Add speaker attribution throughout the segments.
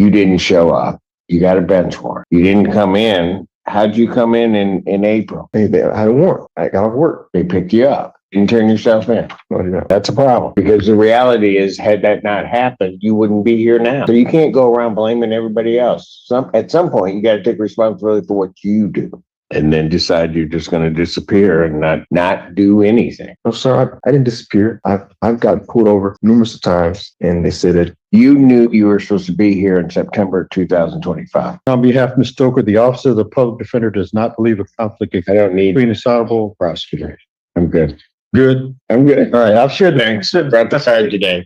Speaker 1: You didn't show up. You got a bench warrant. You didn't come in. How'd you come in April?
Speaker 2: I had a warrant. I got off work.
Speaker 1: They picked you up. Didn't turn yourself in.
Speaker 2: No.
Speaker 1: That's a problem, because the reality is, had that not happened, you wouldn't be here now. So you can't go around blaming everybody else. At some point, you got to take responsibility for what you do, and then decide you're just going to disappear and not do anything.
Speaker 2: No, sir, I didn't disappear. I've got pulled over numerous times, and they said that
Speaker 1: You knew you were supposed to be here in September 2025.
Speaker 3: On behalf of Ms. Stoker, the Office of the Public Defender does not believe a conflict
Speaker 1: I don't need
Speaker 3: between the honorable prosecutor.
Speaker 1: I'm good.
Speaker 3: Good.
Speaker 1: I'm good.
Speaker 3: All right. I should.
Speaker 1: Thanks. Brought the card today.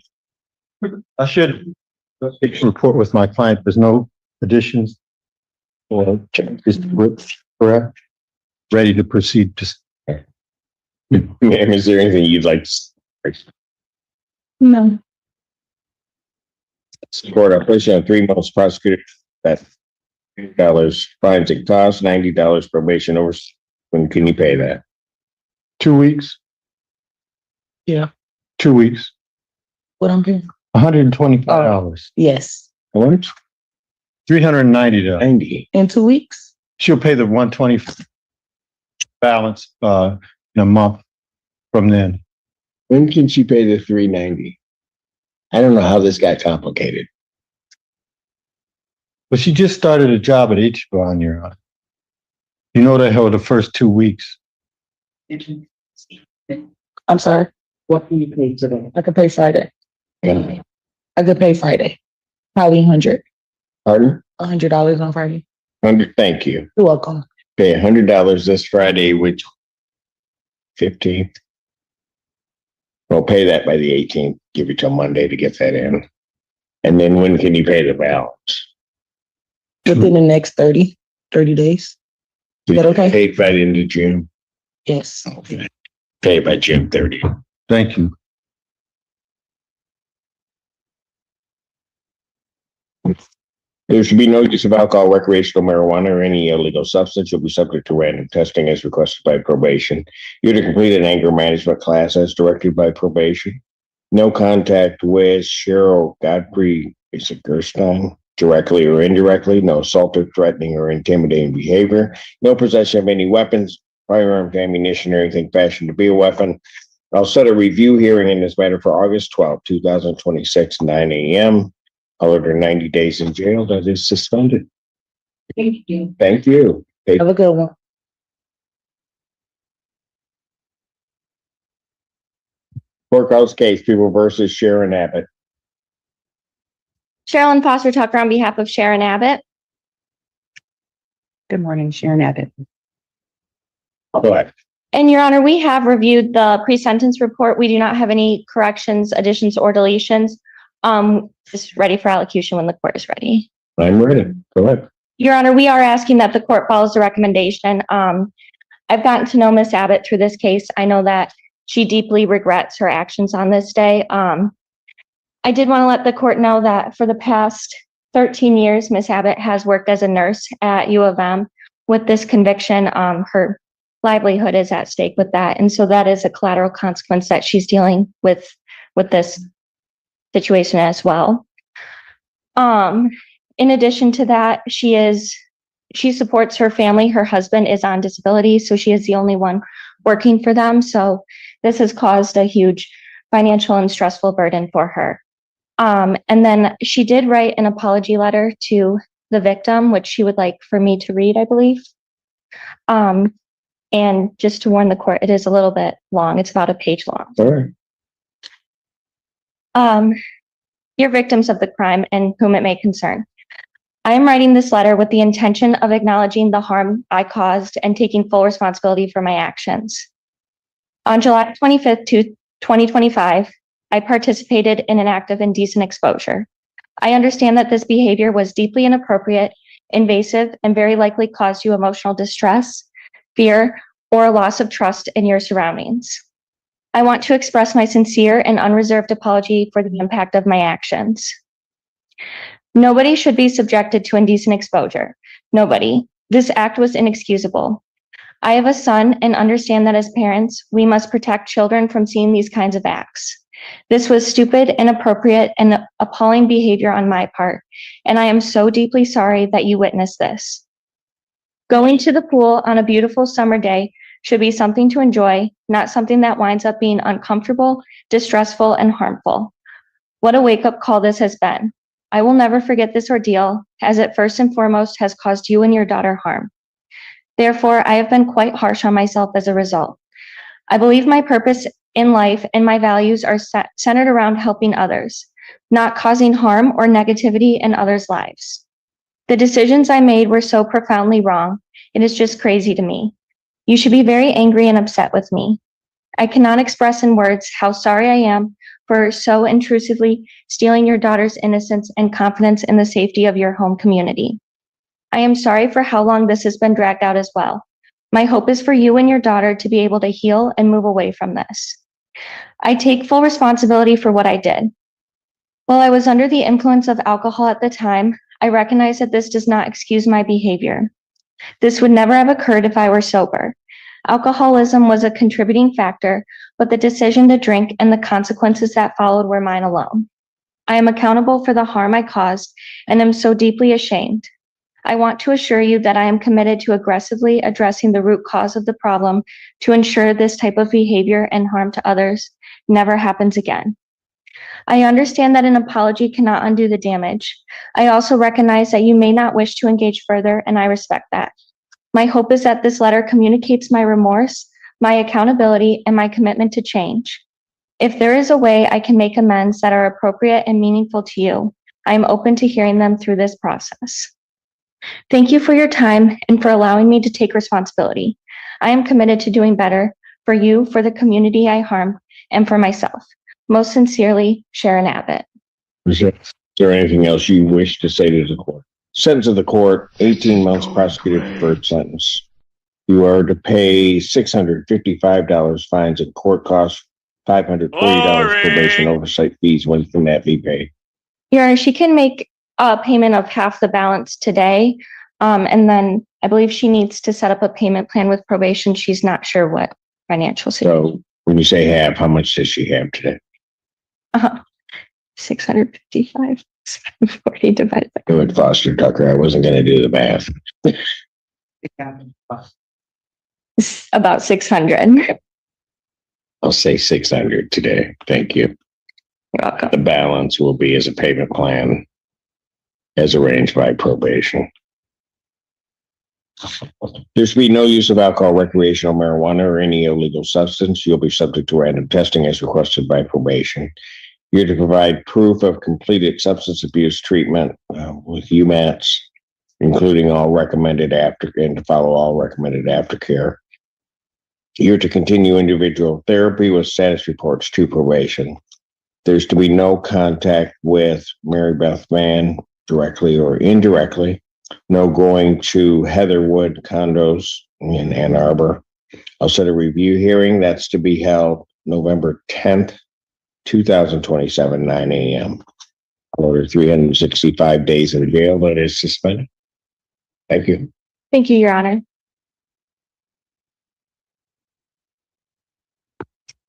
Speaker 3: I should report with my client. There's no additions. Or is correct. Ready to proceed.
Speaker 1: Is there anything you'd like to say?
Speaker 4: No.
Speaker 1: Support, I'll place you on 3 months prosecuted at $50 fines and costs, $90 probation over. When can you pay that?
Speaker 3: 2 weeks.
Speaker 4: Yeah.
Speaker 3: 2 weeks.
Speaker 4: What I'm paying?
Speaker 3: $125.
Speaker 4: Yes.
Speaker 1: How much?
Speaker 3: $390.
Speaker 1: 90.
Speaker 4: In 2 weeks?
Speaker 3: She'll pay the 120 balance in a month from then.
Speaker 1: When can she pay the 390? I don't know how this got complicated.
Speaker 3: But she just started a job at Ichiban, Your Honor. You know they held the first 2 weeks.
Speaker 4: I'm sorry. What can you pay today? I could pay Friday. I could pay Friday. Probably 100.
Speaker 1: Pardon?
Speaker 4: $100 on Friday.
Speaker 1: 100. Thank you.
Speaker 4: You're welcome.
Speaker 1: Pay $100 this Friday, which 15th. We'll pay that by the 18th. Give you till Monday to get that in. And then when can you pay the balance?
Speaker 4: Within the next 30 days. Is that okay?
Speaker 1: Paid right into June.
Speaker 4: Yes.
Speaker 1: Okay. Pay by June 30th.
Speaker 3: Thank you.
Speaker 1: There should be no use of alcohol, recreational marijuana, or any illegal substance. You'll be subject to random testing as requested by probation. You're to complete an anger management class as directed by probation. No contact with Cheryl Godfrey Gerstein, directly or indirectly. No assaultive, threatening, or intimidating behavior. No possession of any weapons, firearms, ammunition, or anything fashioned to be a weapon. I'll set a review hearing in this matter for August 12, 2026, 9 a.m. I'll order 90 days in jail. That is suspended.
Speaker 4: Thank you.
Speaker 1: Thank you.
Speaker 4: Have a good one.
Speaker 1: Courthouse case, People versus Sharon Abbott.
Speaker 5: Sherilyn Foster Tucker on behalf of Sharon Abbott.
Speaker 4: Good morning, Sharon Abbott.
Speaker 1: Go ahead.
Speaker 5: And Your Honor, we have reviewed the pre-sentence report. We do not have any corrections, additions, or deletions. Just ready for allocution when the court is ready.
Speaker 1: I'm ready. Go ahead.
Speaker 5: Your Honor, we are asking that the court follows the recommendation. I've gotten to know Miss Abbott through this case. I know that she deeply regrets her actions on this day. I did want to let the court know that for the past 13 years, Miss Abbott has worked as a nurse at U of M. With this conviction, her livelihood is at stake with that. And so that is a collateral consequence that she's dealing with this situation as well. In addition to that, she supports her family. Her husband is on disability, so she is the only one working for them. So this has caused a huge financial and stressful burden for her. And then she did write an apology letter to the victim, which she would like for me to read, I believe. And just to warn the court, it is a little bit long. It's about a page long.
Speaker 1: All right.
Speaker 5: Dear victims of the crime and whom it may concern, I am writing this letter with the intention of acknowledging the harm I caused and taking full responsibility for my actions. On July 25th, 2025, I participated in an act of indecent exposure. I understand that this behavior was deeply inappropriate, invasive, and very likely caused you emotional distress, fear, or a loss of trust in your surroundings. I want to express my sincere and unreserved apology for the impact of my actions. Nobody should be subjected to indecent exposure. Nobody. This act was inexcusable. I have a son and understand that as parents, we must protect children from seeing these kinds of acts. This was stupid, inappropriate, and appalling behavior on my part, and I am so deeply sorry that you witnessed this. Going to the pool on a beautiful summer day should be something to enjoy, not something that winds up being uncomfortable, distressful, and harmful. What a wake-up call this has been. I will never forget this ordeal, as it first and foremost has caused you and your daughter harm. Therefore, I have been quite harsh on myself as a result. I believe my purpose in life and my values are centered around helping others, not causing harm or negativity in others' lives. The decisions I made were so profoundly wrong. It is just crazy to me. You should be very angry and upset with me. I cannot express in words how sorry I am for so intrusively stealing your daughter's innocence and confidence in the safety of your home community. I am sorry for how long this has been dragged out as well. My hope is for you and your daughter to be able to heal and move away from this. I take full responsibility for what I did. While I was under the influence of alcohol at the time, I recognize that this does not excuse my behavior. This would never have occurred if I were sober. Alcoholism was a contributing factor, but the decision to drink and the consequences that followed were mine alone. I am accountable for the harm I caused and am so deeply ashamed. I want to assure you that I am committed to aggressively addressing the root cause of the problem to ensure this type of behavior and harm to others never happens again. I understand that an apology cannot undo the damage. I also recognize that you may not wish to engage further, and I respect that. My hope is that this letter communicates my remorse, my accountability, and my commitment to change. If there is a way I can make amends that are appropriate and meaningful to you, I am open to hearing them through this process. Thank you for your time and for allowing me to take responsibility. I am committed to doing better for you, for the community I harmed, and for myself. Most sincerely, Sharon Abbott.
Speaker 1: Is there anything else you wish to say to the court? Sentence of the court, 18 months prosecutor deferred sentence. You are to pay $655 fines and court costs, $540 probation oversight fees. When can that be paid?
Speaker 5: Your Honor, she can make a payment of half the balance today. And then I believe she needs to set up a payment plan with probation. She's not sure what financial situation.
Speaker 1: So when you say half, how much does she have today?
Speaker 5: 655, 740 divided by.
Speaker 1: Good, Foster Tucker. I wasn't going to do the math.
Speaker 5: It's about 600.
Speaker 1: I'll say 600 today. Thank you.
Speaker 5: You're welcome.
Speaker 1: The balance will be as a payment plan as arranged by probation. There's to be no use of alcohol, recreational marijuana, or any illegal substance. You'll be subject to random testing as requested by probation. You're to provide proof of completed substance abuse treatment with UMATs, including all recommended and to follow all recommended aftercare. You're to continue individual therapy with status reports to probation. There's to be no contact with Mary Beth Mann directly or indirectly. No going to Heatherwood condos in Ann Arbor. I'll set a review hearing that's to be held November 10th, 2027, 9 a.m. Order 365 days in jail that is suspended. Thank you.
Speaker 5: Thank you, Your Honor.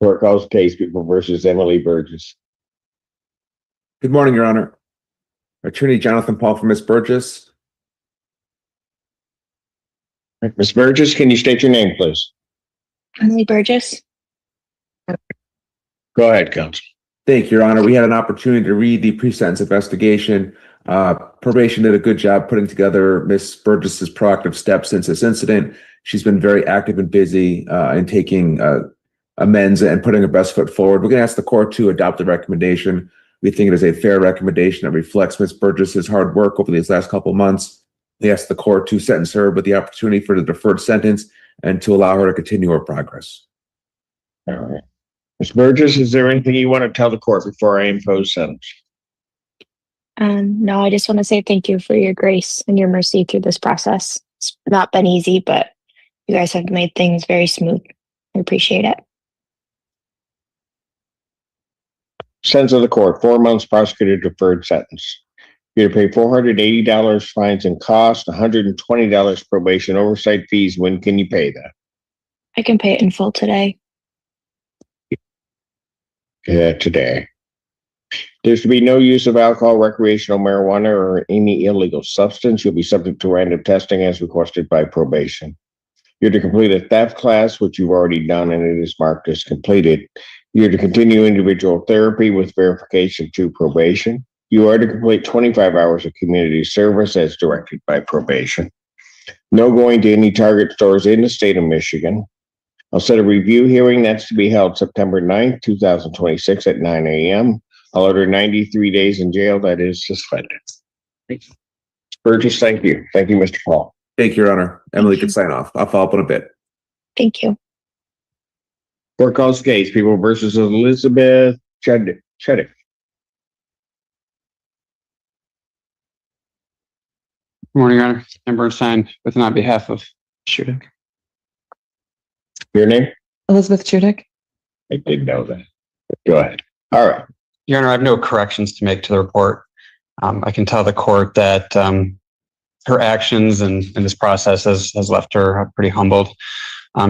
Speaker 1: Court calls case people versus Emily Burgess.
Speaker 6: Good morning, Your Honor. Attorney Jonathan Paul for Ms. Burgess.
Speaker 1: Ms. Burgess, can you state your name, please?
Speaker 7: Emily Burgess.
Speaker 1: Go ahead, counsel.
Speaker 6: Thank you, Your Honor. We had an opportunity to read the pre-sentence investigation. Probation did a good job putting together Ms. Burgess's proactive steps since this incident. She's been very active and busy in taking amends and putting her best foot forward. We're going to ask the court to adopt the recommendation. We think it is a fair recommendation that reflects Ms. Burgess's hard work over these last couple of months. We ask the court to sentence her with the opportunity for the deferred sentence and to allow her to continue her progress.
Speaker 1: All right. Ms. Burgess, is there anything you want to tell the court before I impose sentence?
Speaker 7: No, I just want to say thank you for your grace and your mercy through this process. It's not been easy, but you guys have made things very smooth. I appreciate it.
Speaker 1: Sentence of the court, 4 months prosecutor deferred sentence. You're to pay $480 fines and costs, $120 probation oversight fees. When can you pay that?
Speaker 7: I can pay it in full today.
Speaker 1: Today. There's to be no use of alcohol, recreational marijuana, or any illegal substance. You'll be subject to random testing as requested by probation. You're to complete a theft class, which you've already done, and it is marked as completed. You're to continue individual therapy with verification to probation. You are to complete 25 hours of community service as directed by probation. No going to any Target stores in the state of Michigan. I'll set a review hearing that's to be held September 9th, 2026 at 9 a.m. I'll order 93 days in jail. That is suspended. Burgess, thank you. Thank you, Mr. Paul.
Speaker 6: Thank you, Your Honor. Emily can sign off. I'll follow up in a bit.
Speaker 7: Thank you.
Speaker 1: Court calls case, People versus Elizabeth Chuddick.
Speaker 8: Morning, Your Honor. I'm Bernstein with and on behalf of Shudik.
Speaker 1: Your name?
Speaker 4: Elizabeth Chudik.
Speaker 1: I did know that. Go ahead. All right.
Speaker 8: Your Honor, I have no corrections to make to the report. I can tell the court that her actions in this process has left her pretty humbled.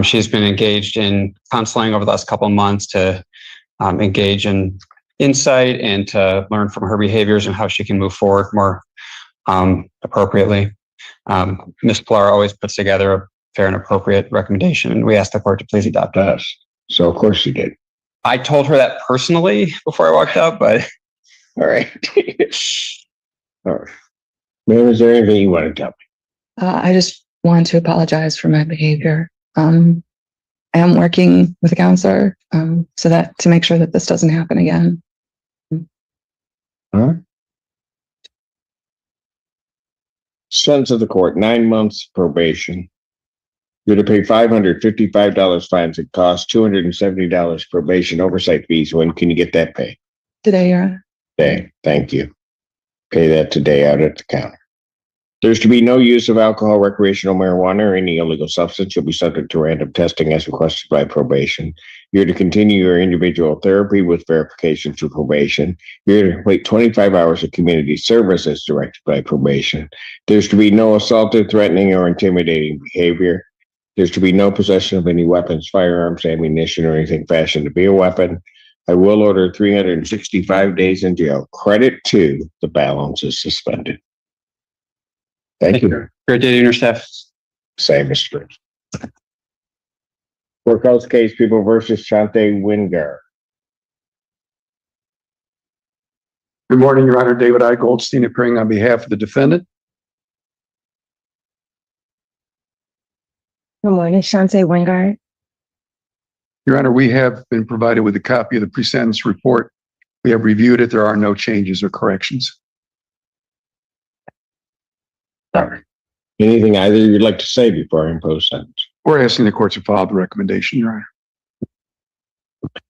Speaker 8: She's been engaged in counseling over the last couple of months to engage in insight and to learn from her behaviors and how she can move forward more appropriately. Ms. Pilar always puts together a fair and appropriate recommendation, and we ask the court to please adopt it.
Speaker 1: Yes. So of course you did.
Speaker 8: I told her that personally before I walked out, but
Speaker 1: All right. All right. Ma'am, is there anything you want to tell me?
Speaker 4: I just want to apologize for my behavior. I am working with a counselor to make sure that this doesn't happen again.
Speaker 1: All right. Sentence of the court, 9 months probation. You're to pay $555 fines and costs, $270 probation oversight fees. When can you get that paid?
Speaker 4: Today, Your Honor.
Speaker 1: Today. Thank you. Pay that today out at the counter. There's to be no use of alcohol, recreational marijuana, or any illegal substance. You'll be subject to random testing as requested by probation. You're to continue your individual therapy with verification through probation. You're to complete 25 hours of community service as directed by probation. There's to be no assaultive, threatening, or intimidating behavior. There's to be no possession of any weapons, firearms, ammunition, or anything fashioned to be a weapon. I will order 365 days in jail. Credit to the balance is suspended. Thank you.
Speaker 8: great day to your staff.
Speaker 1: Same, Mr. Courthouse case, People versus Shante Wingard.
Speaker 9: Good morning, Your Honor. David I. Goldstein appearing on behalf of the defendant.
Speaker 10: Good morning, Shante Wingard.
Speaker 9: Your Honor, we have been provided with a copy of the pre-sentence report. We have reviewed it. There are no changes or corrections.
Speaker 1: Sorry. Anything either you'd like to say before I impose sentence?
Speaker 9: We're asking the court to follow the recommendation, Your Honor.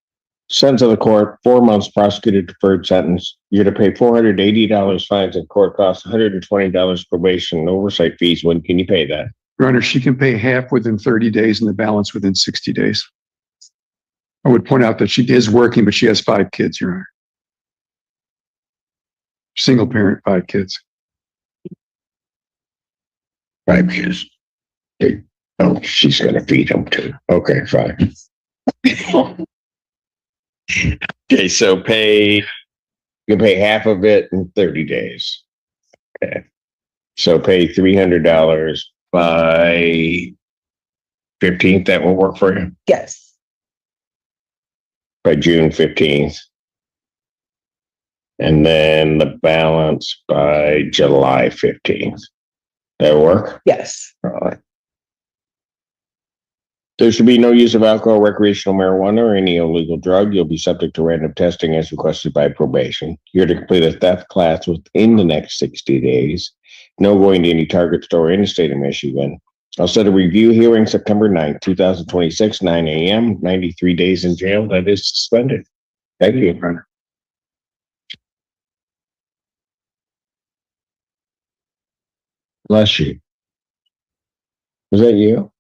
Speaker 1: Sentence of the court, 4 months prosecuted deferred sentence. You're to pay $480 fines and court costs, $120 probation and oversight fees. When can you pay that?
Speaker 9: Your Honor, she can pay half within 30 days and the balance within 60 days. I would point out that she is working, but she has 5 kids, Your Honor. Single parent, 5 kids.
Speaker 1: 5 years. Okay. Oh, she's going to feed them too. Okay, fine. Okay, so you can pay half of it in 30 days. Okay. So pay $300 by 15th. That will work for you?
Speaker 4: Yes.
Speaker 1: By June 15th. And then the balance by July 15th. That work?
Speaker 4: Yes.
Speaker 1: All right. There should be no use of alcohol, recreational marijuana, or any illegal drug. You'll be subject to random testing as requested by probation. You're to complete a theft class within the next 60 days. No going to any Target store in the state of Michigan. I'll set a review hearing September 9th, 2026, 9 a.m., 93 days in jail. That is suspended. Thank you, Your Honor. Bless you. Was that you?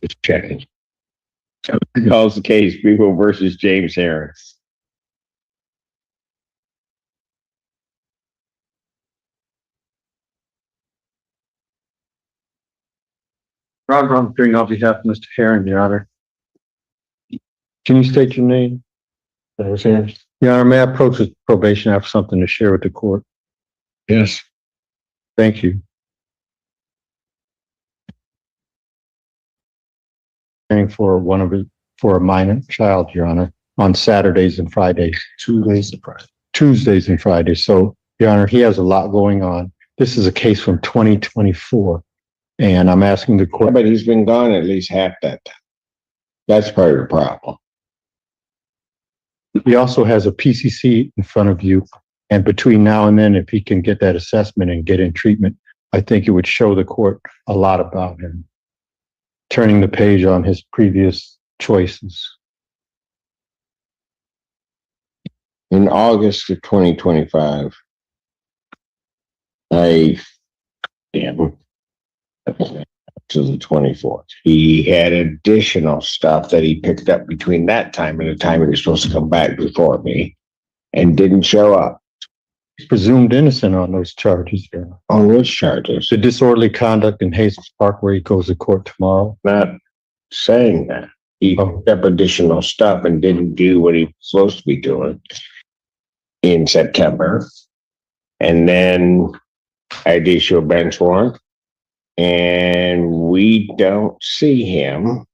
Speaker 1: Just checking. Calls the case, People versus James Harris.
Speaker 3: Rob Brown, appearing on behalf of Mr. Herring, Your Honor. Can you state your name? Your Honor, may I approach the probation? I have something to share with the court.
Speaker 1: Yes.
Speaker 3: Thank you. For for a minor child, Your Honor, on Saturdays and Fridays. Tuesdays and Fridays. So, Your Honor, he has a lot going on. This is a case from 2024, and I'm asking the court.
Speaker 1: But he's been gone at least half that time. That's part of the problem.
Speaker 3: He also has a PCC in front of you, and between now and then, if he can get that assessment and get in treatment, I think it would show the court a lot about him. Turning the page on his previous choices.
Speaker 1: In August of 2025, to the 24th, he had additional stuff that he picked up between that time and the time he was supposed to come back before me and didn't show up.
Speaker 3: He's presumed innocent on those charges. Yeah.
Speaker 1: On which charges?
Speaker 3: The disorderly conduct in Hastings Park, where he goes to court tomorrow.
Speaker 1: Not saying that. He picked up additional stuff and didn't do what he was supposed to be doing in September. And then I'd issue a bench warrant, and we don't see him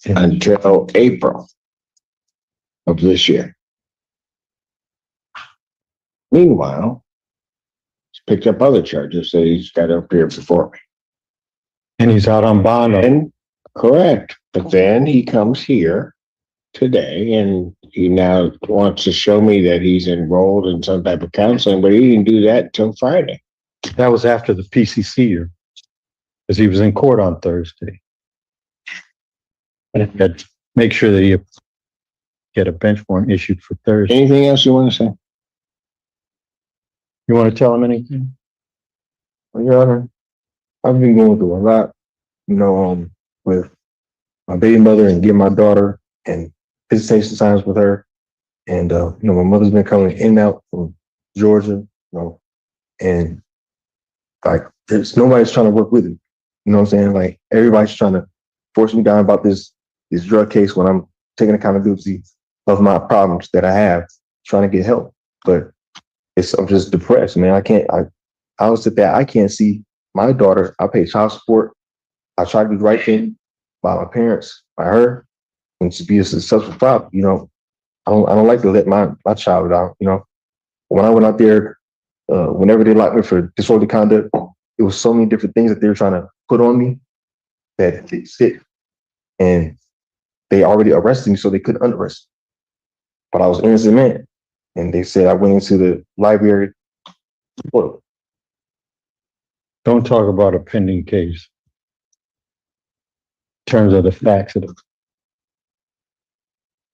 Speaker 1: until April of this year. Meanwhile, he's picked up other charges that he's got to appear before me.
Speaker 3: And he's out on bond.
Speaker 1: And correct. But then he comes here today and he now wants to show me that he's enrolled in some type of counseling, but he didn't do that until Friday.
Speaker 3: That was after the PCC year, because he was in court on Thursday. And he had to make sure that he get a bench warrant issued for Thursday.
Speaker 1: Anything else you want to say?
Speaker 3: You want to tell him anything?
Speaker 2: Well, Your Honor, I've been going through a lot, with my baby mother and getting my daughter and visitation times with her. And, my mother's been coming in and out from Georgia, and like, nobody's trying to work with me. You know what I'm saying? Like, everybody's trying to force me down about this drug case when I'm taking accountability of my problems that I have, trying to get help. But I'm just depressed, man. I was sit there. I can't see my daughter. I pay child support. I try to do the right thing by my parents, by her, and to be a successful father. I don't like to let my child down. When I went out there, whenever they locked me for disorderly conduct, it was so many different things that they were trying to put on me that they fit, and they already arrested me, so they couldn't unarrest me. But I was an innocent man. And they said I went into the library. Don't
Speaker 3: talk about a pending case. In terms of the facts of it.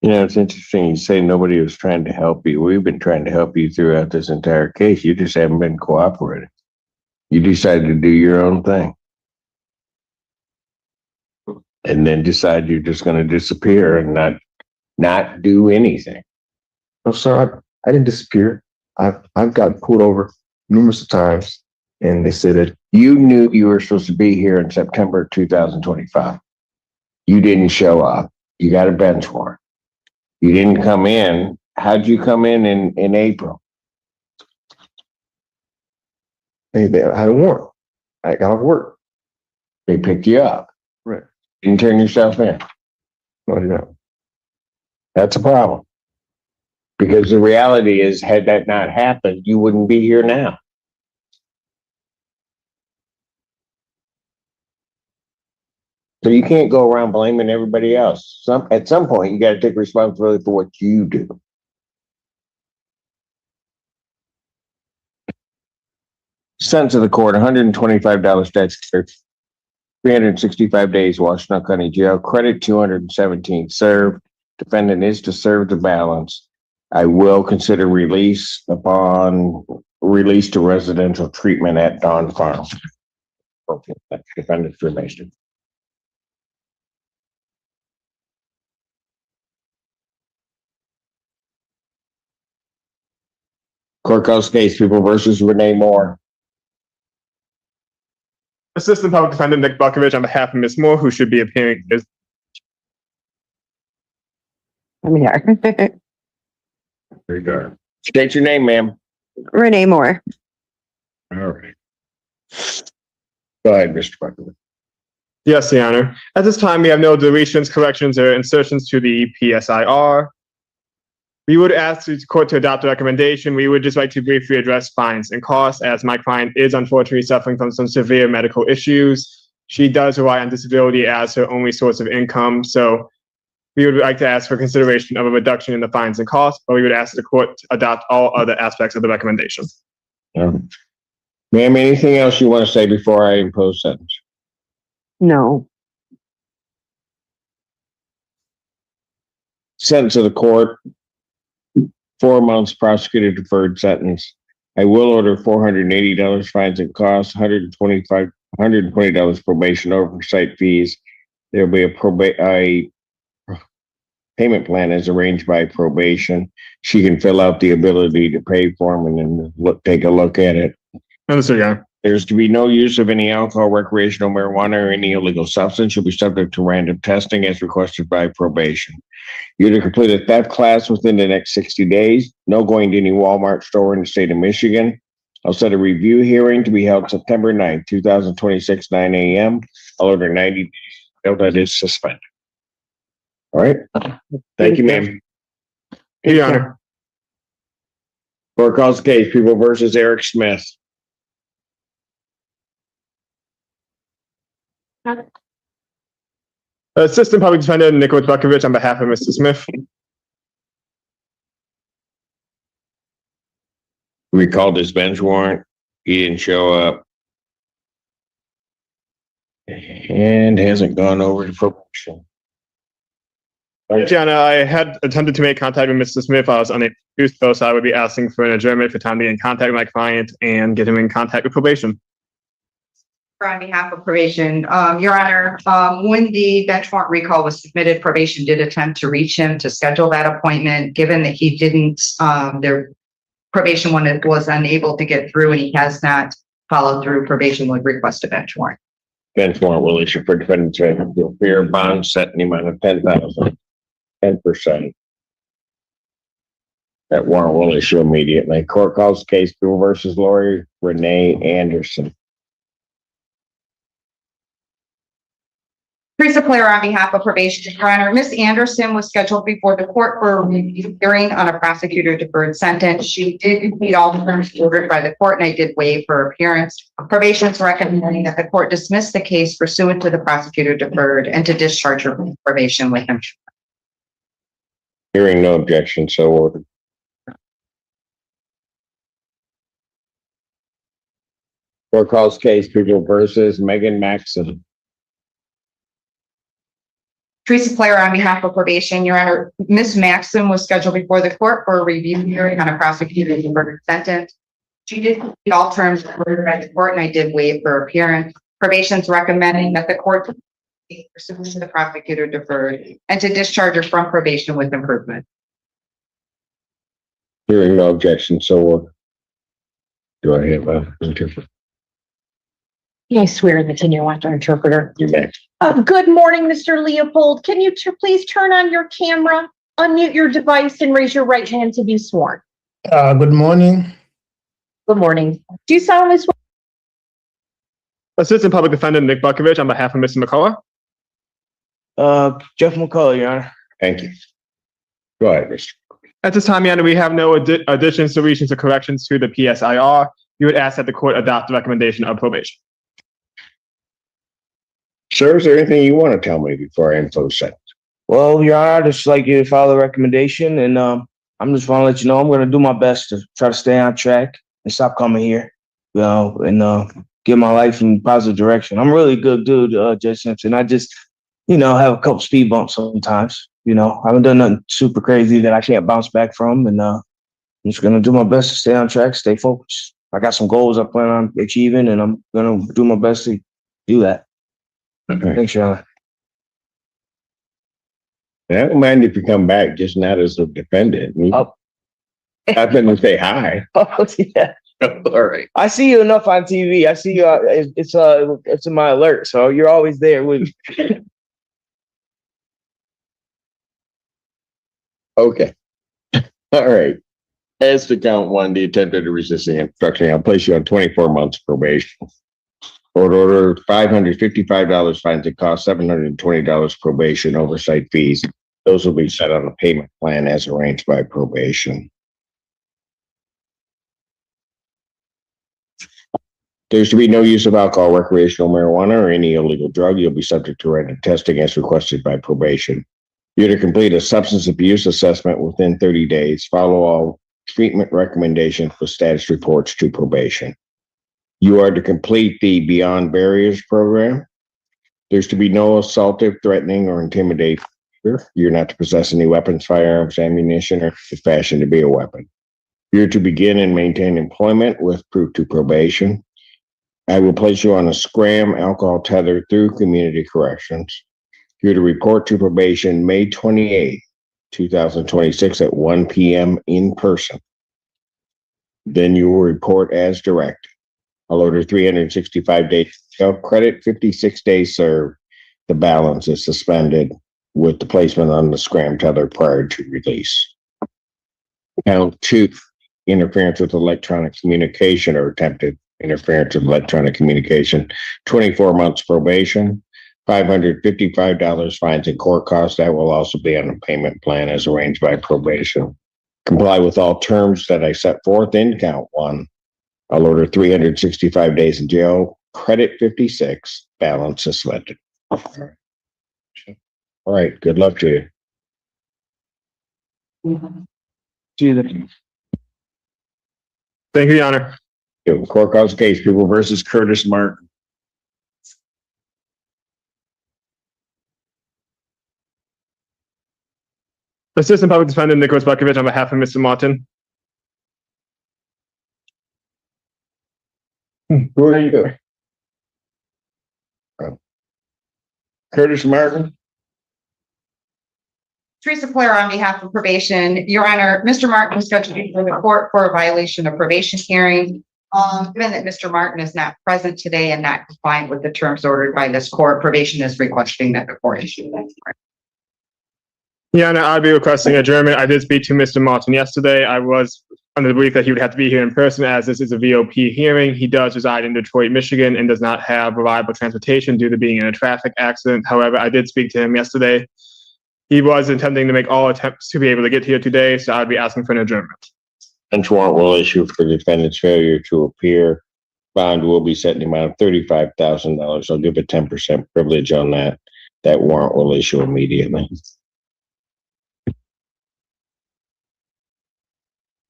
Speaker 1: It's interesting. You say nobody was trying to help you. We've been trying to help you throughout this entire case. You just haven't been cooperating. You decided to do your own thing. And then decide you're just going to disappear and not do anything.
Speaker 2: No, sir, I didn't disappear. I've gotten pulled over numerous times, and they said that
Speaker 1: you knew you were supposed to be here in September 2025. You didn't show up. You got a bench warrant. You didn't come in. How'd you come in April?
Speaker 2: they had a warrant. I got off work.
Speaker 1: They picked you up.
Speaker 2: Right.
Speaker 1: Didn't turn yourself in.
Speaker 2: No, they don't.
Speaker 1: That's a problem. Because the reality is, had that not happened, you wouldn't be here now. So you can't go around blaming everybody else. At some point, you got to take responsibility for what you do. Sentence of the court, $125 statutory, 365 days, Washington County Jail. Credit 217 served. Defendant is to serve the balance. I will consider release upon release to residential treatment at Dawn Farm. Okay, defendant's released. CourtCase, People versus Renee Moore.
Speaker 11: Assistant Public Defendant Nick Buckovich on behalf of Ms. Moore, who should be appearing.
Speaker 10: I'm here.
Speaker 1: There you go. State your name, ma'am.
Speaker 10: Renee Moore.
Speaker 1: All right. Go ahead, Mr. Buckley.
Speaker 11: Yes, Your Honor. At this time, we have no deletions, corrections, or insertions to the PSIR. We would ask the court to adopt the recommendation. We would just like to briefly address fines and costs, as my client is unfortunately suffering from some severe medical issues. She does rely on disability as her only source of income. So we would like to ask for consideration of a reduction in the fines and costs, but we would ask the court to adopt all other aspects of the recommendation.
Speaker 1: Ma'am, anything else you want to say before I impose sentence?
Speaker 10: No.
Speaker 1: Sentence of the court, 4 months prosecutor deferred sentence. I will order $480 fines and costs, $120 probation oversight fees. There'll be a payment plan is arranged by probation. She can fill out the ability to pay form and then take a look at it.
Speaker 11: Understood, Your Honor.
Speaker 1: There's to be no use of any alcohol, recreational marijuana, or any illegal substance. You'll be subject to random testing as requested by probation. You're to complete a theft class within the next 60 days. No going to any Walmart store in the state of Michigan. I'll set a review hearing to be held September 9th, 2026, 9 a.m. I'll order 90 days until that is suspended. All right. Thank you, ma'am.
Speaker 11: Your Honor.
Speaker 1: Court calls the case, People versus Eric Smith.
Speaker 11: Assistant Public Defender Nicholas Buckovich on behalf of Mr. Smith.
Speaker 1: We called his bench warrant. He didn't show up. And hasn't gone over to probation.
Speaker 11: Your Honor, I had attempted to make contact with Mr. Smith. I was unable to do so, so I would be asking for an adjournment for time to be in contact with my client and get him in contact with probation.
Speaker 12: On behalf of probation, Your Honor, when the bench warrant recall was submitted, probation did attempt to reach him to schedule that appointment. Given that he didn't, their probation was unable to get through and he has not followed through, probation would request a bench warrant.
Speaker 1: Bench warrant will issue for defendant to fear bond set in the amount of 10,000, 10%. That warrant will issue immediately. Court calls the case, People versus Lori Renee Anderson.
Speaker 12: Teresa Player on behalf of probation, Your Honor. Ms. Anderson was scheduled before the court for a review hearing on a prosecutor deferred sentence. She did complete all the terms ordered by the court and I did waive her appearance. Probation is recommending that the court dismiss the case pursuant to the prosecutor deferred and to discharge her from probation with him.
Speaker 1: Hearing no objection, so ordered. Court calls case, People versus Megan Maxson.
Speaker 12: Teresa Player on behalf of probation, Your Honor. Ms. Maxson was scheduled before the court for a review hearing on a prosecutor deferred sentence. She did complete all terms ordered by the court and I did waive her appearance. Probation is recommending that the court pursuant to the prosecutor deferred and to discharge her from probation with improvement.
Speaker 1: Hearing no objection, so ordered. Do I have a interpreter?
Speaker 13: I swear that you want our interpreter.
Speaker 1: You may.
Speaker 13: Good morning, Mr. Leopold. Can you please turn on your camera, unmute your device, and raise your right hand to be sworn?
Speaker 14: Good morning.
Speaker 13: Good morning. Do you solemnly swear?
Speaker 11: Assistant Public Defender Nick Buckovich on behalf of Mr. McCullough.
Speaker 14: Jeff McCullough, Your Honor.
Speaker 1: Thank you. Go ahead, Mr.
Speaker 11: At this time, Your Honor, we have no additions, deletions, or corrections to the PSIR. You would ask that the court adopt the recommendation of probation.
Speaker 1: Sir, is there anything you want to tell me before I impose sentence?
Speaker 14: Well, Your Honor, I'd just like you to follow the recommendation, and I'm just want to let you know I'm going to do my best to try to stay on track and stop coming here, and get my life in a positive direction. I'm a really good dude, JudgeSimpson. I just, have a couple speed bumps sometimes. I haven't done nothing super crazy that I can't bounce back from, and I'm just going to do my best to stay on track, stay focused. I got some goals I plan on achieving, and I'm going to do my best to do that.
Speaker 1: Okay.
Speaker 14: Thanks, Your Honor.
Speaker 1: I don't mind if you come back, just not as a defendant. I've been to say hi.
Speaker 14: Oh, yeah.
Speaker 1: All right.
Speaker 14: I see you enough on TV. I see you. It's in my alert, so you're always there with me.
Speaker 1: Okay. All right. As to count one, the attempted resisting instruction, I'll place you on 24 months probation. Court order $555 fines and cost $720 probation oversight fees. Those will be set on a payment plan as arranged by probation. There's to be no use of alcohol, recreational marijuana, or any illegal drug. You'll be subject to random testing as requested by probation. You're to complete a substance abuse assessment within 30 days. Follow all treatment recommendations with status reports to probation. You are to complete the Beyond Barriers program. There's to be no assaultive, threatening, or intimidating. You're not to possess any weapons, firearms, ammunition, or fashion to be a weapon. You're to begin and maintain employment with proof to probation. I will place you on a scram alcohol tether through community corrections. You're to report to probation May 28, 2026 at 1 p.m. in person. Then you will report as directed. I'll order 365 days of credit, 56 days served. The balance is suspended with the placement on the scram tether prior to release. Count 2, interference with electronic communication or attempted interference with electronic communication, 24 months probation, $555 fines and court costs. That will also be on a payment plan as arranged by probation. Comply with all terms that I set forth in count 1. I'll order 365 days in jail, credit 56, balance suspended. All right, good luck to you.
Speaker 6: See you then.
Speaker 11: Thank you, Your Honor.
Speaker 1: Court calls case, People versus Curtis Martin.
Speaker 11: Assistant Public Defendant Nicholas Bukovich on behalf of Mr. Martin.
Speaker 1: Who are you? Curtis Martin.
Speaker 12: Teresa Blair on behalf of probation. Your Honor, Mr. Martin was scheduled before the court for a violation of probation hearing. Given that Mr. Martin is not present today and not compliant with the terms ordered by this court, probation is requesting that the court issue that.
Speaker 11: Yeah, and I'd be requesting adjournment. I did speak to Mr. Martin yesterday. I was under the belief that he would have to be here in person as this is a VOP hearing. He does reside in Detroit, Michigan, and does not have reliable transportation due to being in a traffic accident. However, I did speak to him yesterday. He was intending to make all attempts to be able to get here today, so I'd be asking for an adjournment.
Speaker 1: Bench warrant will issue for the defendant's failure to appear. Bond will be set in the amount of $35,000. I'll give a 10% privilege on that. That warrant will issue immediately.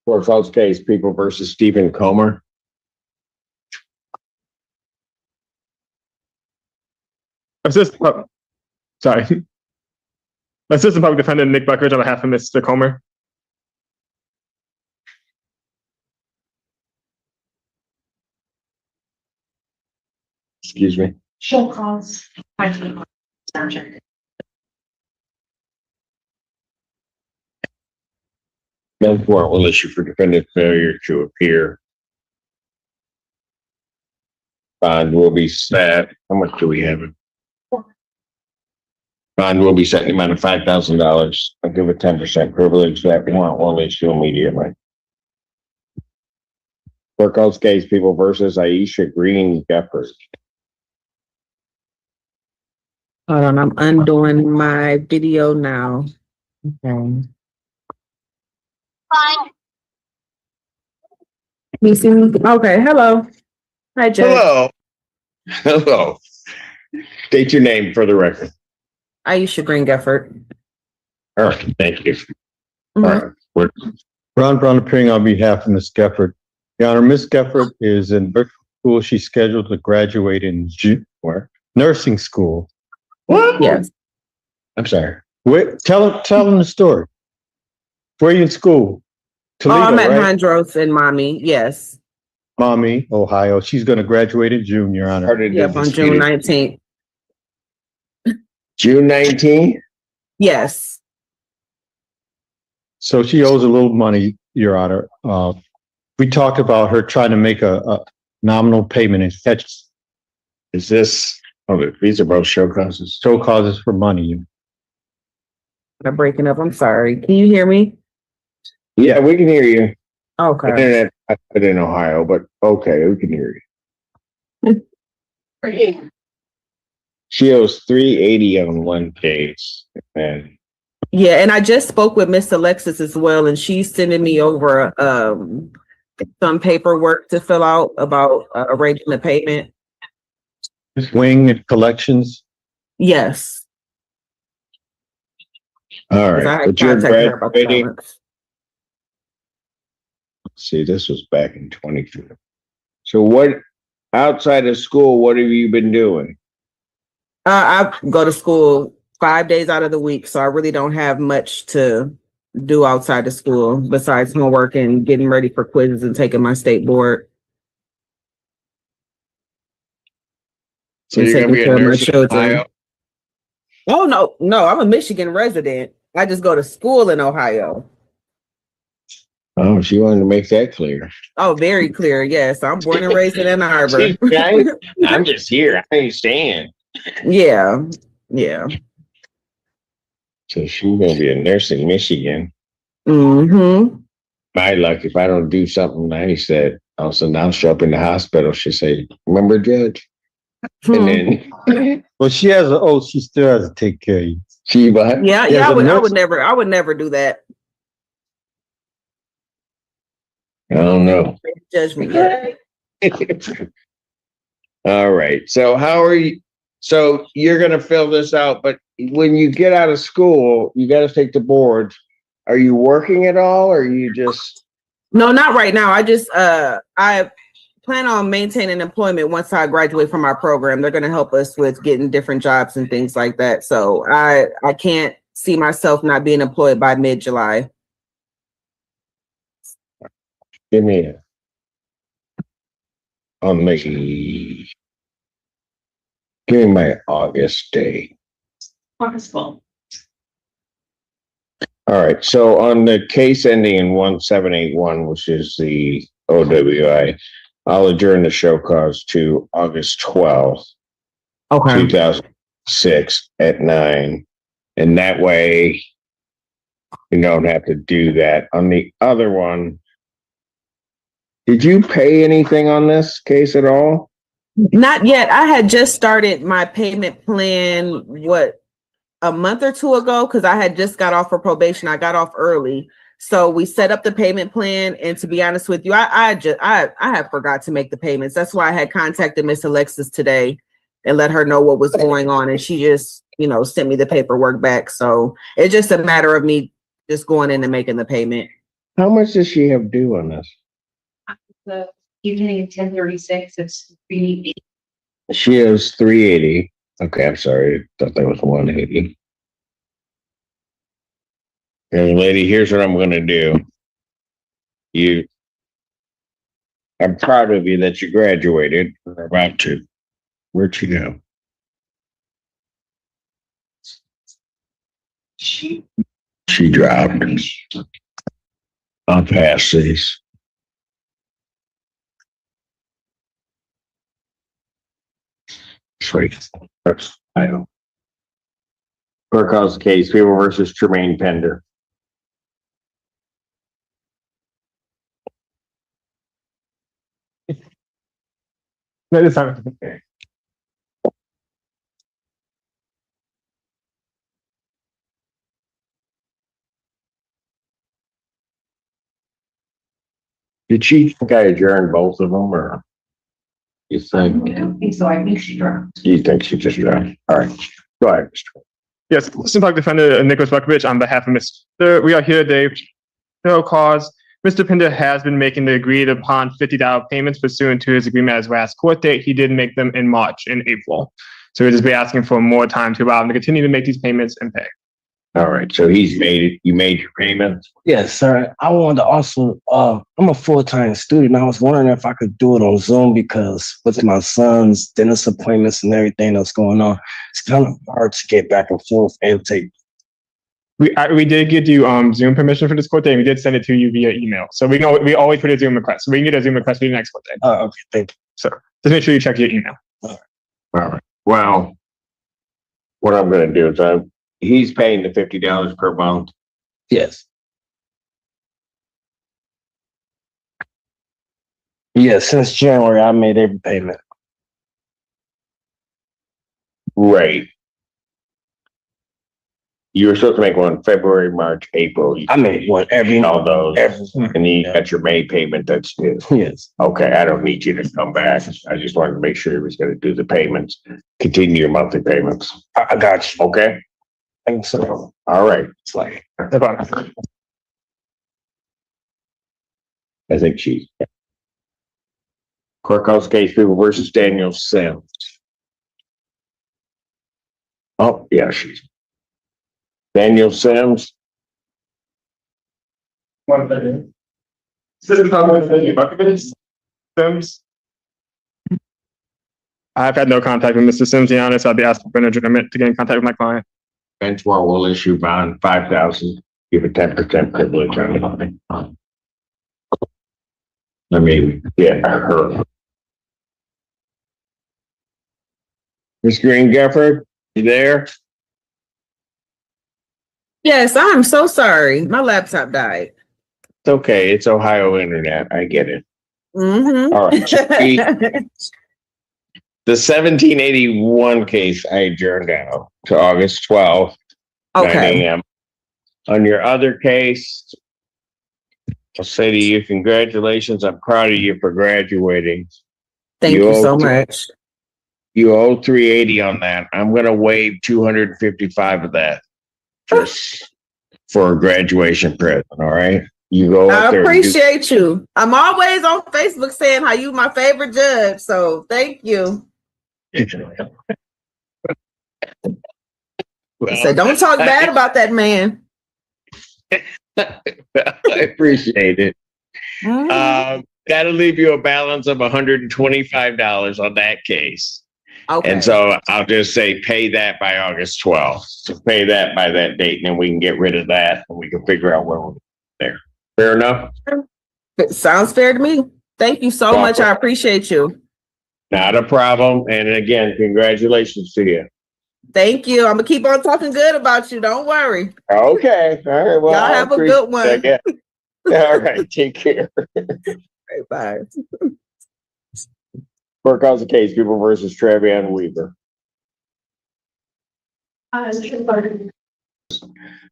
Speaker 1: Court calls case, People versus Stephen Comer.
Speaker 11: Assistant Public Defendant Nick Buckridge on behalf of Mr. Comer.
Speaker 1: Excuse me.
Speaker 12: Show cause.
Speaker 1: Bench warrant will issue for defendant's failure to appear. Bond will be set. How much do we have? Bond will be set in the amount of $5,000. I'll give a 10% privilege. That warrant will issue immediately. Court calls case, People versus Aisha Green Gefford.
Speaker 15: Hold on, I'm undoing my video now. Okay.
Speaker 12: Fine.
Speaker 15: You see me? Okay, hello. Hi, Judge.
Speaker 1: Hello. State your name for the record.
Speaker 15: Aisha Green Gefford.
Speaker 1: All right, thank you.
Speaker 15: Mhm.
Speaker 1: All right.
Speaker 3: Ron Brown appearing on behalf of Ms. Gefford. Your Honor, Ms. Gefford is in virtual school. She's scheduled to graduate in nursing school.
Speaker 1: What?
Speaker 15: Yes.
Speaker 1: I'm sorry.
Speaker 3: Wait, tell them the story. Where are you in school? Toledo,
Speaker 15: I'm at
Speaker 3: right?
Speaker 15: Hondros and Mommy. Yes.
Speaker 3: Mommy, Ohio. She's going to graduate in June, Your Honor.
Speaker 15: Yep, on June 19th.
Speaker 1: June 19th?
Speaker 15: Yes.
Speaker 3: So she owes a little money, Your Honor. We talked about her trying to make a nominal payment and catch.
Speaker 1: Is this, these are both show causes?
Speaker 3: Show causes for money.
Speaker 15: I'm breaking up. I'm sorry. Can you hear me?
Speaker 1: Yeah, we can hear you.
Speaker 15: Okay.
Speaker 1: Internet, I put in Ohio, but okay, we can hear you. She owes $380 on one case, and
Speaker 15: Yeah, and I just spoke with Miss Alexis as well, and she's sending me over some paperwork to fill out about arranging the payment.
Speaker 3: Wing and collections.
Speaker 15: Yes.
Speaker 1: all
Speaker 15: 'Cause I
Speaker 1: right,
Speaker 15: had
Speaker 1: but you're
Speaker 15: contacted her about the
Speaker 1: graduating.
Speaker 15: balance.
Speaker 1: See, this was back in 22. So what, outside of school, what have you been doing?
Speaker 15: I go to school 5 days out of the week, so I really don't have much to do outside of school besides homework and getting ready for quizzes and taking my state board.
Speaker 1: So
Speaker 15: and
Speaker 1: you're gonna
Speaker 15: taking
Speaker 1: be a
Speaker 15: care of my
Speaker 1: nurse in
Speaker 15: children.
Speaker 1: Ohio?
Speaker 15: Oh, no, I'm a Michigan resident. I just go to school in Ohio.
Speaker 1: Oh, she wanted to make that clear.
Speaker 15: Oh, very clear. Yes, I'm born and raised in Ann Arbor.
Speaker 1: Right? I'm just here. I ain't staying.
Speaker 15: Yeah.
Speaker 1: So she's gonna be a nurse in Michigan.
Speaker 15: Mm-hmm.
Speaker 1: My luck, if I don't do something nice, that all of a sudden I'll show up in the hospital. She'll say, "Remember, Judge?" And then,
Speaker 3: Well, she has an oath. She still has to take care of you.
Speaker 1: she, but
Speaker 15: Yeah,
Speaker 3: As
Speaker 15: I
Speaker 3: a
Speaker 15: would
Speaker 3: nurse-
Speaker 15: never do that.
Speaker 1: I don't know.
Speaker 15: Judge me yet.
Speaker 1: All right. So how are you? So you're gonna fill this out, but when you get out of school, you got to take the boards. Are you working at all, or are you just?
Speaker 15: No, not right now. I just I plan on maintaining employment once I graduate from our program. They're going to help us with getting different jobs and things like that. So I can't see myself not being employed by mid-July.
Speaker 1: Give me a. I'll make it. Give me my August date.
Speaker 13: Possible.
Speaker 1: All right. So on the case ending in 1781, which is the OWI, I'll adjourn the show cause to August 12th,
Speaker 15: Okay.
Speaker 1: 2006 at 9. And that way you don't have to do that. On the other one, did you pay anything on this case at all?
Speaker 15: Not yet. I had just started my payment plan, a month or two ago, because I had just got off for probation. I got off early. So we set up the payment plan. And to be honest with you, I have forgot to make the payments. That's why I had contacted Miss Alexis today and let her know what was going on. And she just, sent me the paperwork back. So it's just a matter of me just going in and making the payment.
Speaker 1: How much does she have due on this?
Speaker 12: The evening at 10:36, it's 380.
Speaker 1: She has 380. Okay, I'm sorry. I thought that was 180. Young lady, here's what I'm going to do. I'm proud of you that you graduated. Or about to. Where'd she go? She dropped. I'll pass these. Sweet. I don't. Court case, People versus Tremaine Pender.
Speaker 11: No, this time.
Speaker 1: Did she think I adjourned both of them, or you think?
Speaker 12: I don't think so. I think she dropped.
Speaker 1: You think she just dropped? All right, go ahead, Mr.
Speaker 11: Yes, Simpak defendant Nicholas Bukovich on behalf of Mr. We are here today. No cause. Mr. Pender has been making the agreed upon $50 payments pursuant to his agreement as last court date. He did make them in March and April. So we'll just be asking for more time to allow him to continue to make these payments and pay.
Speaker 1: All right, so he's made it. You made your payments?
Speaker 14: Yes, sir. I wanted to also, I'm a full-time student. I was wondering if I could do it on Zoom because with my son's dentist appointments and everything that's going on, it's kind of hard to get back and forth and take.
Speaker 11: We did give you Zoom permission for this court date, and we did send it to you via email. So we always put a Zoom request. So we can get a Zoom request for the next court date.
Speaker 14: Okay, thank you.
Speaker 11: So just make sure you check your email.
Speaker 1: All right. Well, what I'm going to do is he's paying the $50 per month.
Speaker 14: Yes. Yes, since January, I made every payment.
Speaker 1: Right. You were supposed to make one February, March, April.
Speaker 14: I made one every
Speaker 1: All those.
Speaker 14: every
Speaker 1: And then you got your May payment that's due.
Speaker 14: yes.
Speaker 1: Okay, I don't need you to come back. I just wanted to make sure he was gonna do the payments, continue your monthly payments.
Speaker 14: I got you.
Speaker 1: Okay,
Speaker 14: Thanks so.
Speaker 1: all right.
Speaker 14: It's like
Speaker 1: I think she. Courthouse case people versus Daniel Sims. Oh, yeah, she's. Daniel Sims.
Speaker 11: One second. Sims. I've had no contact with Mr. Sims, to be honest. I'll be asking for an adjournment to get in contact with my client.
Speaker 1: Bench war will issue bond 5,000. Give a 10% privilege on it. I mean, yeah, her. Ms. Green Gifford, you there?
Speaker 15: Yes, I'm so sorry. My laptop died.
Speaker 1: It's okay. It's Ohio internet. I get it.
Speaker 15: Mm-hmm.
Speaker 1: All right. The 1781 case I adjourned out to August 12th, 9
Speaker 15: Okay.
Speaker 1: a.m. On your other case, I'll say to you, congratulations. I'm proud of you for graduating.
Speaker 15: Thank you so
Speaker 1: owe-
Speaker 15: much.
Speaker 1: You owe 380 on that. I'm going to waive 255 of that just for a graduation present. All right. You go
Speaker 15: I
Speaker 1: out there.
Speaker 15: appreciate you. I'm always on Facebook saying how you my favorite judge. So thank you. So don't talk bad about that man.
Speaker 1: I appreciate it.
Speaker 15: Mhm.
Speaker 1: That'll leave you a balance of $125 on that case.
Speaker 15: Okay.
Speaker 1: And so I'll just say pay that by August 12th. So pay that by that date, and then we can get rid of that and we can figure out where we're there. Fair enough?
Speaker 15: Sounds fair to me. Thank you so much. I appreciate you.
Speaker 1: Not a problem. And again, congratulations to you.
Speaker 15: Thank you. I'm gonna keep on talking good about you. Don't worry.
Speaker 1: Okay. All right. Well,
Speaker 15: Y'all have a good one.
Speaker 1: Yeah. All right. Take care.
Speaker 15: Right, bye.
Speaker 1: Court calls the case, People versus Travion Weaver.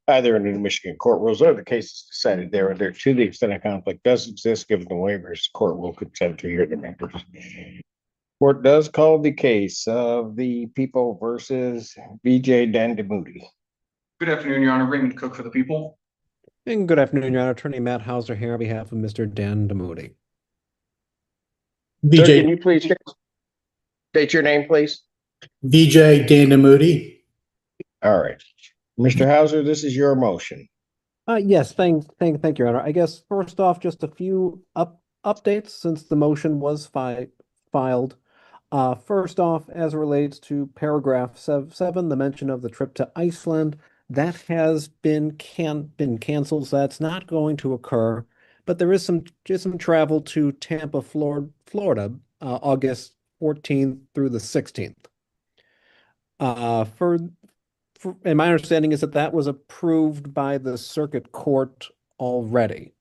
Speaker 1: Either under the Michigan court rules or the case is decided there or there to the extent a conflict does exist, given the waivers, the court will consent to hear the matters. Court does call the case of the People versus BJ Dandamoody.
Speaker 16: Good afternoon, Your Honor. Raymond Cook for the People.
Speaker 17: And good afternoon, Your Honor. Attorney Matt Hauser here on behalf of Mr. Dan Damoody.
Speaker 1: Sir, can you please state your name, please?
Speaker 18: BJ Dandamoody.
Speaker 1: All right. Mr. Hauser, this is your motion.
Speaker 17: Yes, thank you, Your Honor. I guess first off, just a few updates since the motion was filed. First off, as it relates to paragraph 7, the mention of the trip to Iceland, that has been canceled, so that's not going to occur. But there is some travel to Tampa, Florida, August 14th through the 16th. And my understanding is that was approved by the circuit court already.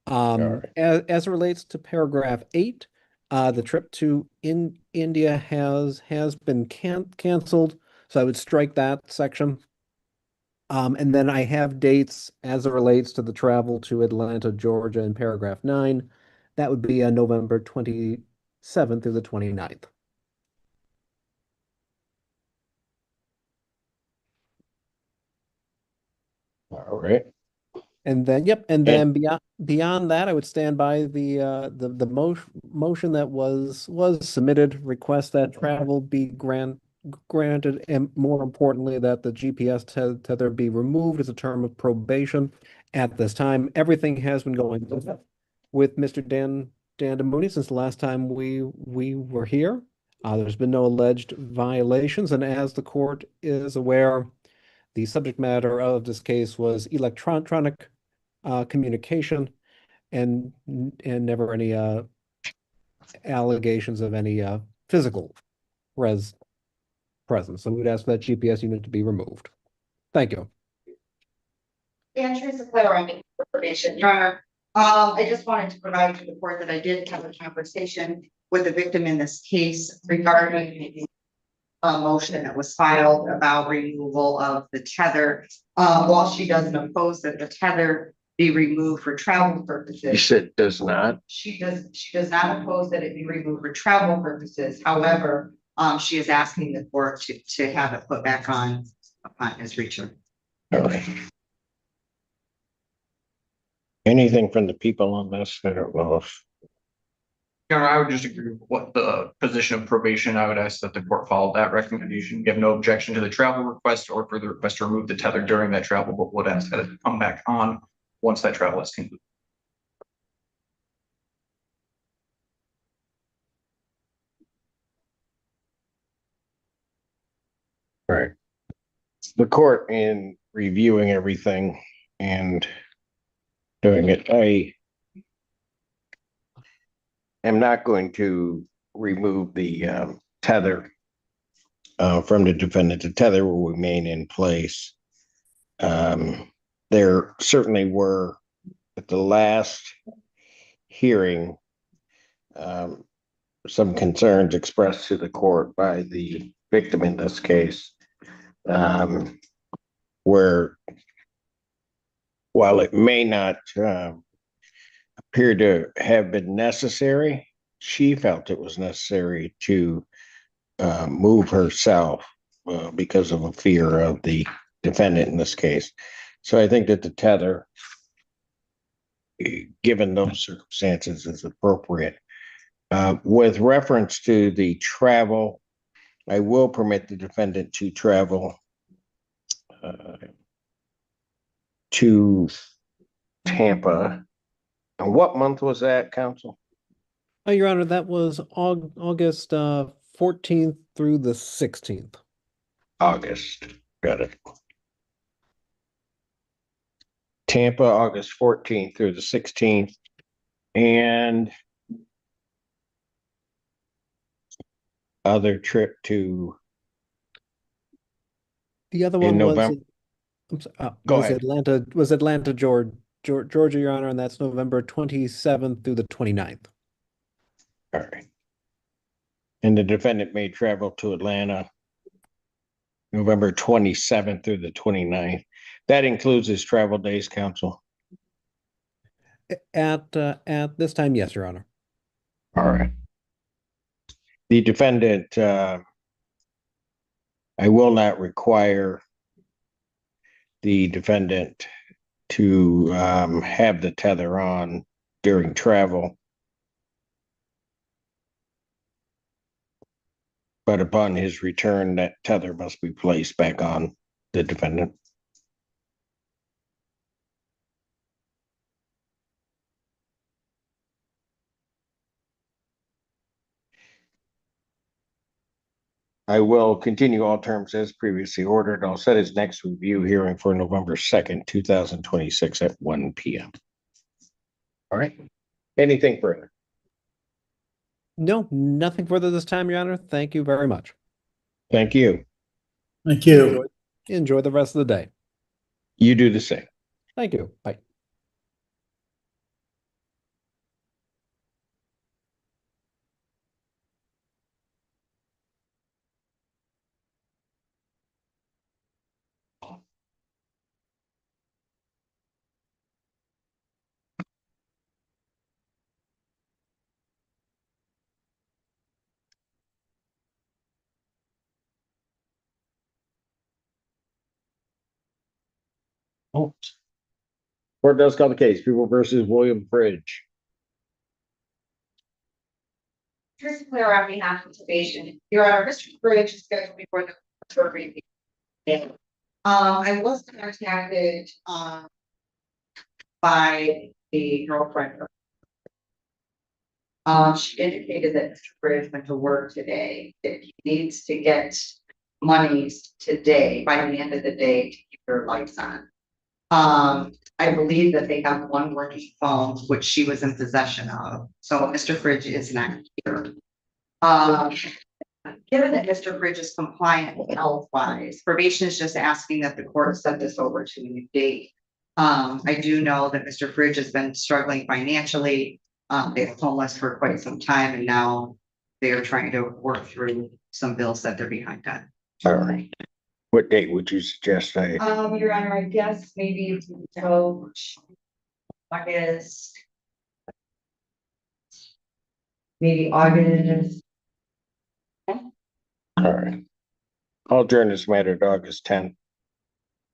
Speaker 17: As it relates to paragraph 8, the trip to India has been canceled, so I would strike that section. And then I have dates as it relates to the travel to Atlanta, Georgia in paragraph 9. That would be November 27th through the 29th.
Speaker 1: All right.
Speaker 17: And then, then beyond that, I would stand by the motion that was submitted, request that travel be granted, and more importantly, that the GPS tether be removed as a term of probation. At this time, everything has been going with Mr. Dan Damoody since the last time we were here. There's been no alleged violations, and as the court is aware, the subject matter of this case was electronic communication, and never any allegations of any physical presence. So we'd ask for that GPS unit to be removed. Thank you.
Speaker 12: And Teresa Claire, I'm in probation. Your Honor, I just wanted to provide to the court that I did have a conversation with the victim in this case regarding a motion that was filed about removal of the tether. While she doesn't oppose that the tether be removed for travel purposes.
Speaker 1: You said does not.
Speaker 12: She does not oppose that it be removed for travel purposes. However, she is asking the court to have it put back on upon his return.
Speaker 1: All right. Anything from the people on this? I don't know if.
Speaker 16: Your Honor, I would just agree with what the position of probation. I would ask that the court follow that recommendation. You have no objection to the travel request or for the request to remove the tether during that travel, but would ask that it come back on once that travel is concluded.
Speaker 1: All right. The court, in reviewing everything and doing it, I am not going to remove the tether from the defendant. The tether will remain in place. There certainly were, at the last hearing, some concerns expressed to the court by the victim in this case, where while it may not appear to have been necessary, she felt it was necessary to move herself because of a fear of the defendant in this case. So I think that the tether, given those circumstances, is appropriate. With reference to the travel, I will permit the defendant to travel to Tampa. And what month was that, counsel?
Speaker 17: Your Honor, that was August 14th through the 16th.
Speaker 1: August. Got it. Tampa, August 14th through the 16th. And other trip to
Speaker 17: the other one
Speaker 1: November. Go
Speaker 17: was
Speaker 1: ahead.
Speaker 17: Atlanta, Georgia, Your Honor, and that's November 27th through the 29th.
Speaker 1: All right. And the defendant may travel to Atlanta November 27th through the 29th. That includes his travel days, counsel.
Speaker 17: At this time, yes, Your Honor.
Speaker 1: All right. The defendant, I will not require the defendant to have the tether on during travel. But upon his return, that tether must be placed back on the defendant. I will continue all terms as previously ordered. I'll set his next review hearing for November 2nd, 2026 at 1 p.m. All right. Anything further?
Speaker 17: No, nothing further this time, Your Honor. Thank you very much.
Speaker 1: Thank you.
Speaker 18: Thank you.
Speaker 17: Enjoy the rest of the day.
Speaker 1: You do the same.
Speaker 17: Thank you. Bye.
Speaker 1: Oh. Court does call the case. People versus William Bridge.
Speaker 12: Here's Claire on behalf of probation. Your Honor, Mr. Bridge is scheduled before the court review. I was contacted by the girlfriend. She indicated that Mr. Bridge went to work today, that he needs to get monies today by the end of the day to keep their lights on. I believe that they have one working phone, which she was in possession of. So Mr. Bridge is not here. Given that Mr. Bridge is compliant health-wise, probation is just asking that the court set this over to a new date. I do know that Mr. Bridge has been struggling financially. They've been homeless for quite some time, and now they are trying to work through some bills that they're behind on.
Speaker 1: All right. What date would you suggest?
Speaker 12: Your Honor, I guess maybe approach August. Maybe August.
Speaker 1: All right. I'll adjourn this matter to August 10th,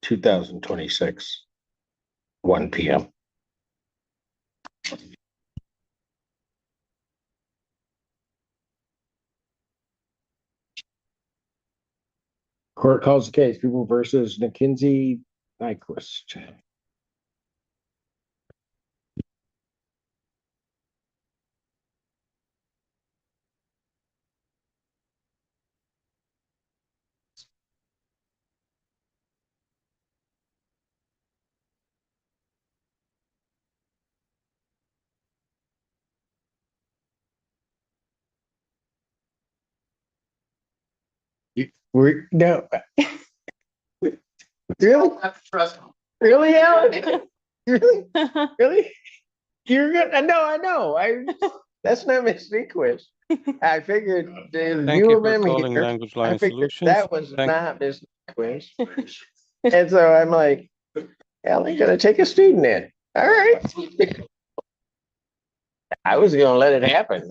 Speaker 1: 2026, 1 p.m. Court calls the case, People versus McKinsey Nyquist. We're no, really, really, Alan, really, really. You're good. I know. That's not Miss Nyquist. I figured
Speaker 19: Thank you for calling Language Line Solutions.
Speaker 1: that was not Miss Nyquist, and so I'm like, Alan, gonna take a student in. All right. I was gonna let it happen.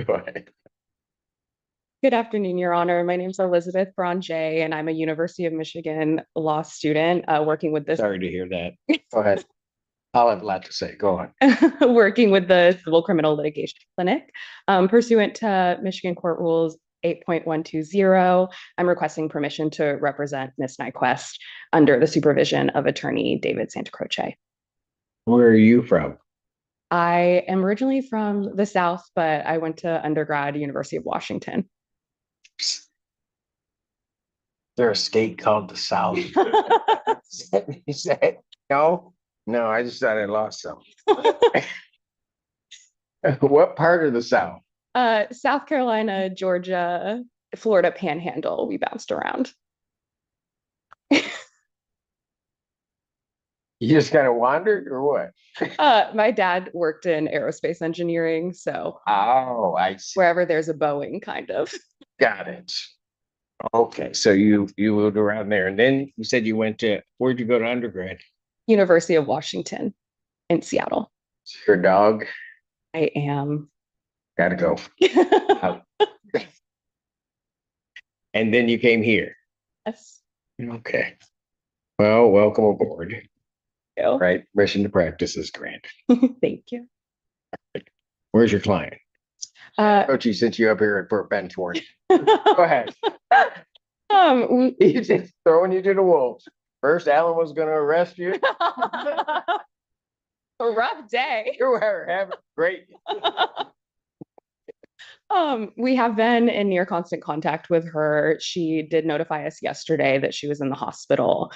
Speaker 1: Go ahead.
Speaker 20: Good afternoon, Your Honor. My name is Elizabeth Braun-Jay, and I'm a University of Michigan law student working with this.
Speaker 1: Sorry to hear that. Go ahead. I'll have a lot to say. Go on.
Speaker 20: Working with the Civil Criminal Litigation Clinic. Pursuant to Michigan Court Rules 8.120, I'm requesting permission to represent Ms. Nyquist under the supervision of attorney David Santacroce.
Speaker 1: Where are you from?
Speaker 20: I am originally from the South, but I went to undergrad at University of Washington.
Speaker 1: Is there a state called the South? Is that no? No, I just thought I lost some. What part of the South?
Speaker 20: South Carolina, Georgia, Florida Panhandle. We bounced around.
Speaker 1: You just kind of wandered or what?
Speaker 20: My dad worked in aerospace engineering, so
Speaker 1: oh, I see.
Speaker 20: Wherever there's a Boeing, kind of.
Speaker 1: Got it. Okay, so you moved around there, and then you said you went to, where'd you go to undergrad?
Speaker 20: University of Washington in Seattle.
Speaker 1: Your dog?
Speaker 20: I am.
Speaker 1: Gotta go. And then you came here.
Speaker 20: Yes.
Speaker 1: Okay. Well, welcome aboard.
Speaker 20: You.
Speaker 1: Right, permission to practice is granted.
Speaker 20: Thank you.
Speaker 1: Where's your client? Coach, since you up here at Fort Benford. Go ahead. He's just throwing you to the wolves. First, Alan was going to arrest you.
Speaker 20: A rough day.
Speaker 1: You were having great.
Speaker 20: We have been in near constant contact with her. She did notify us yesterday that she was in the hospital.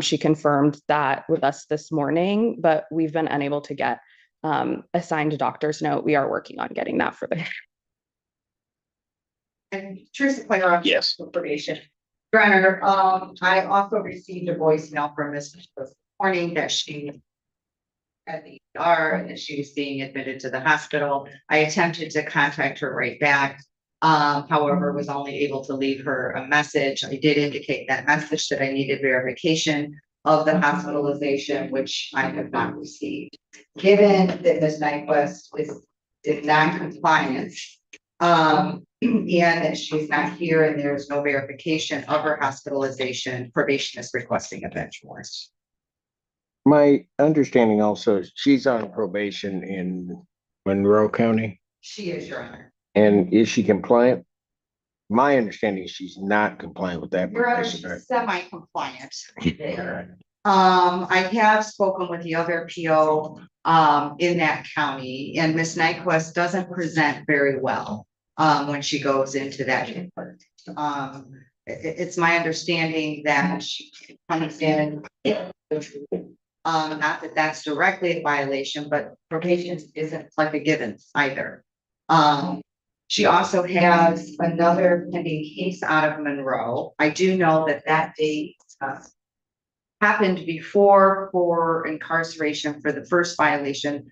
Speaker 20: She confirmed that with us this morning, but we've been unable to get a signed doctor's note. We are working on getting that for the.
Speaker 12: And truth to clear up
Speaker 1: yes
Speaker 12: information. Your Honor, I also received a voicemail from Ms. this morning that she at the ER and that she was being admitted to the hospital. I attempted to contact her right back. However, was only able to leave her a message. I did indicate that message that I needed verification of the hospitalization, which I have not received. Given that Ms. Nyquist is non-compliant, and that she's not here and there's no verification of her hospitalization, probation is requesting a bench warrant.
Speaker 1: My understanding also, she's on probation in Monroe County.
Speaker 12: She is, Your Honor.
Speaker 1: And is she compliant? My understanding is she's not compliant with that.
Speaker 12: Your Honor, she's semi-compliant there. I have spoken with the other PO in that county, and Ms. Nyquist doesn't present very well when she goes into that input. It's my understanding that she comes in Not that that's directly a violation, but probation isn't like a given either. She also has another pending case out of Monroe. I do know that that date happened before for incarceration for the first violation,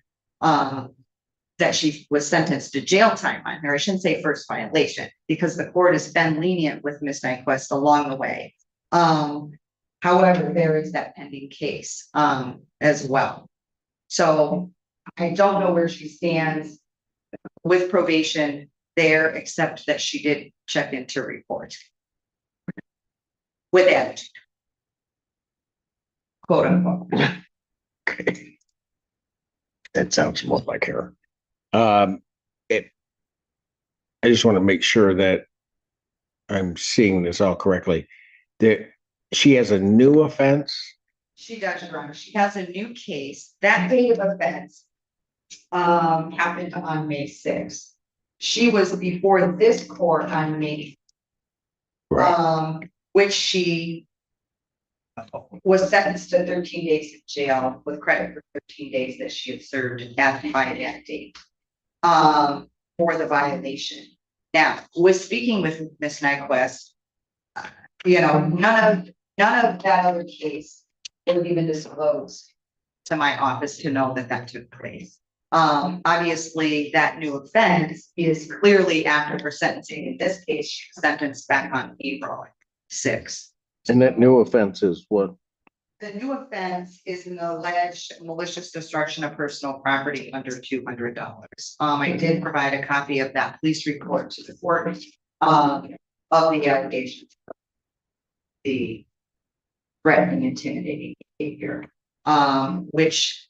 Speaker 12: that she was sentenced to jail time on her. I shouldn't say first violation because the court has been lenient with Ms. Nyquist along the way. However, there is that pending case as well. So I don't know where she stands with probation there, except that she did check into report with attitude, quote unquote.
Speaker 1: Okay. That sounds more like her. I just want to make sure that I'm seeing this all correctly. That she has a new offense.
Speaker 12: She does, Your Honor. She has a new case. That date of offense happened on May 6th. She was before this court on May, which she was sentenced to 13 days in jail with credit for 13 days that she had served by that date for the violation. Now, with speaking with Ms. Nyquist, none of that other case was even disclosed to my office to know that took place. Obviously, that new offense is clearly after her sentencing. In this case, she was sentenced back on April 6th.
Speaker 1: And that new offense is what?
Speaker 12: The new offense is an alleged malicious destruction of personal property under $200. I did provide a copy of that police report to the court of the allegations, the threatening, intimidating behavior, which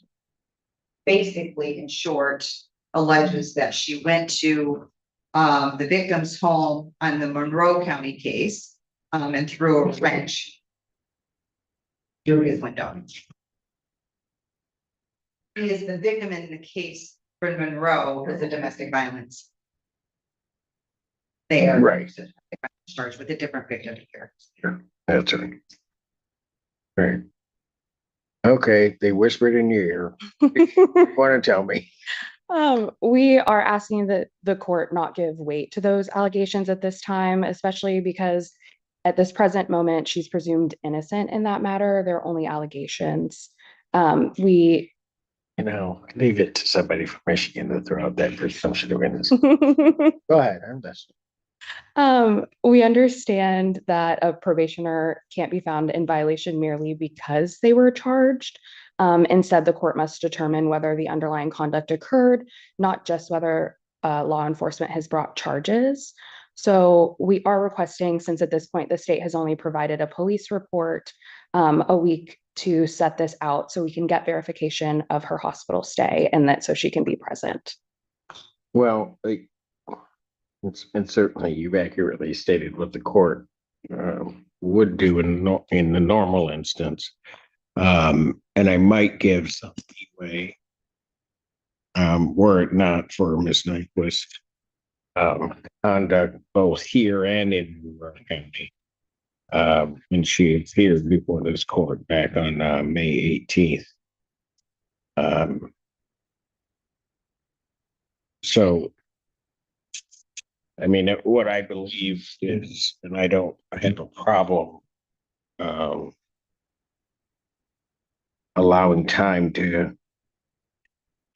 Speaker 12: basically, in short, alleges that she went to the victim's home on the Monroe County case and threw a wrench through his window. He is the victim in the case for Monroe with the domestic violence. They are charged with a different victim here.
Speaker 1: That's right. Right. Okay, they whispered in your ear. Want to tell me?
Speaker 20: We are asking that the court not give weight to those allegations at this time, especially because at this present moment, she's presumed innocent in that matter. They're only allegations.
Speaker 1: Leave it to somebody from Michigan to throw out that presumption of innocence. Go ahead, I'm listening.
Speaker 20: We understand that a probationer can't be found in violation merely because they were charged. Instead, the court must determine whether the underlying conduct occurred, not just whether law enforcement has brought charges. So we are requesting, since at this point the state has only provided a police report, a week to set this out so we can get verification of her hospital stay and that so she can be present.
Speaker 1: Well, and certainly you've accurately stated what the court would do in the normal instance. And I might give some leeway were it not for Ms. Nyquist conduct both here and in Monroe County. And she appeared before this court back on May 18th. So, I mean, what I believe is, and I have a problem allowing time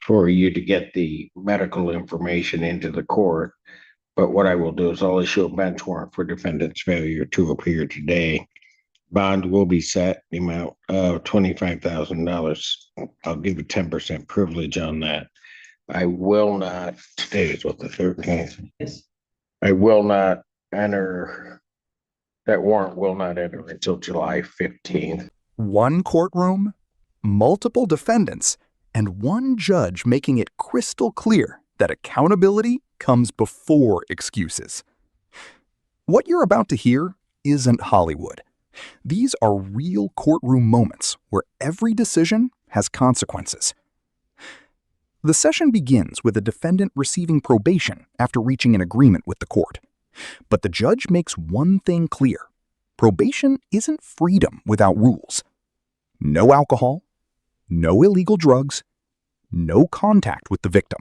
Speaker 1: for you to get the medical information into the court. But what I will do is I'll issue a bench warrant for defendant's failure to appear today. Bond will be set the amount of $25,000. I'll give a 10% privilege on that. I will not, today is what, the 13th? Yes. I will not enter, that warrant will not enter until July 15th.
Speaker 21: One courtroom, multiple defendants, and one judge making it crystal clear that accountability comes before excuses. What you're about to hear isn't Hollywood. These are real courtroom moments where every decision has consequences. The session begins with a defendant receiving probation after reaching an agreement with the court. But the judge makes one thing clear. Probation isn't freedom without rules. No alcohol, no illegal drugs, no contact with the victim,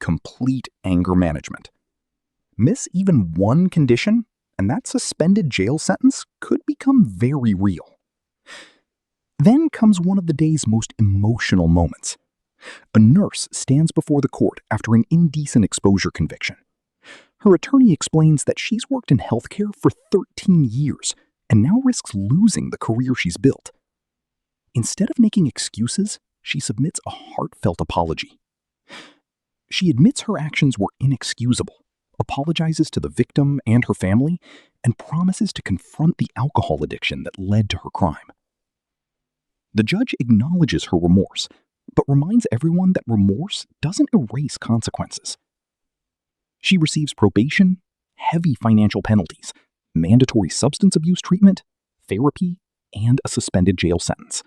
Speaker 21: complete anger management. Miss even one condition, and that suspended jail sentence could become very real. Then comes one of the day's most emotional moments. A nurse stands before the court after an indecent exposure conviction. Her attorney explains that she's worked in healthcare for 13 years and now risks losing the career she's built. Instead of making excuses, she submits a heartfelt apology. She admits her actions were inexcusable, apologizes to the victim and her family, and promises to confront the alcohol addiction that led to her crime. The judge acknowledges her remorse, but reminds everyone that remorse doesn't erase consequences. She receives probation, heavy financial penalties, mandatory substance abuse treatment, therapy, and a suspended jail sentence.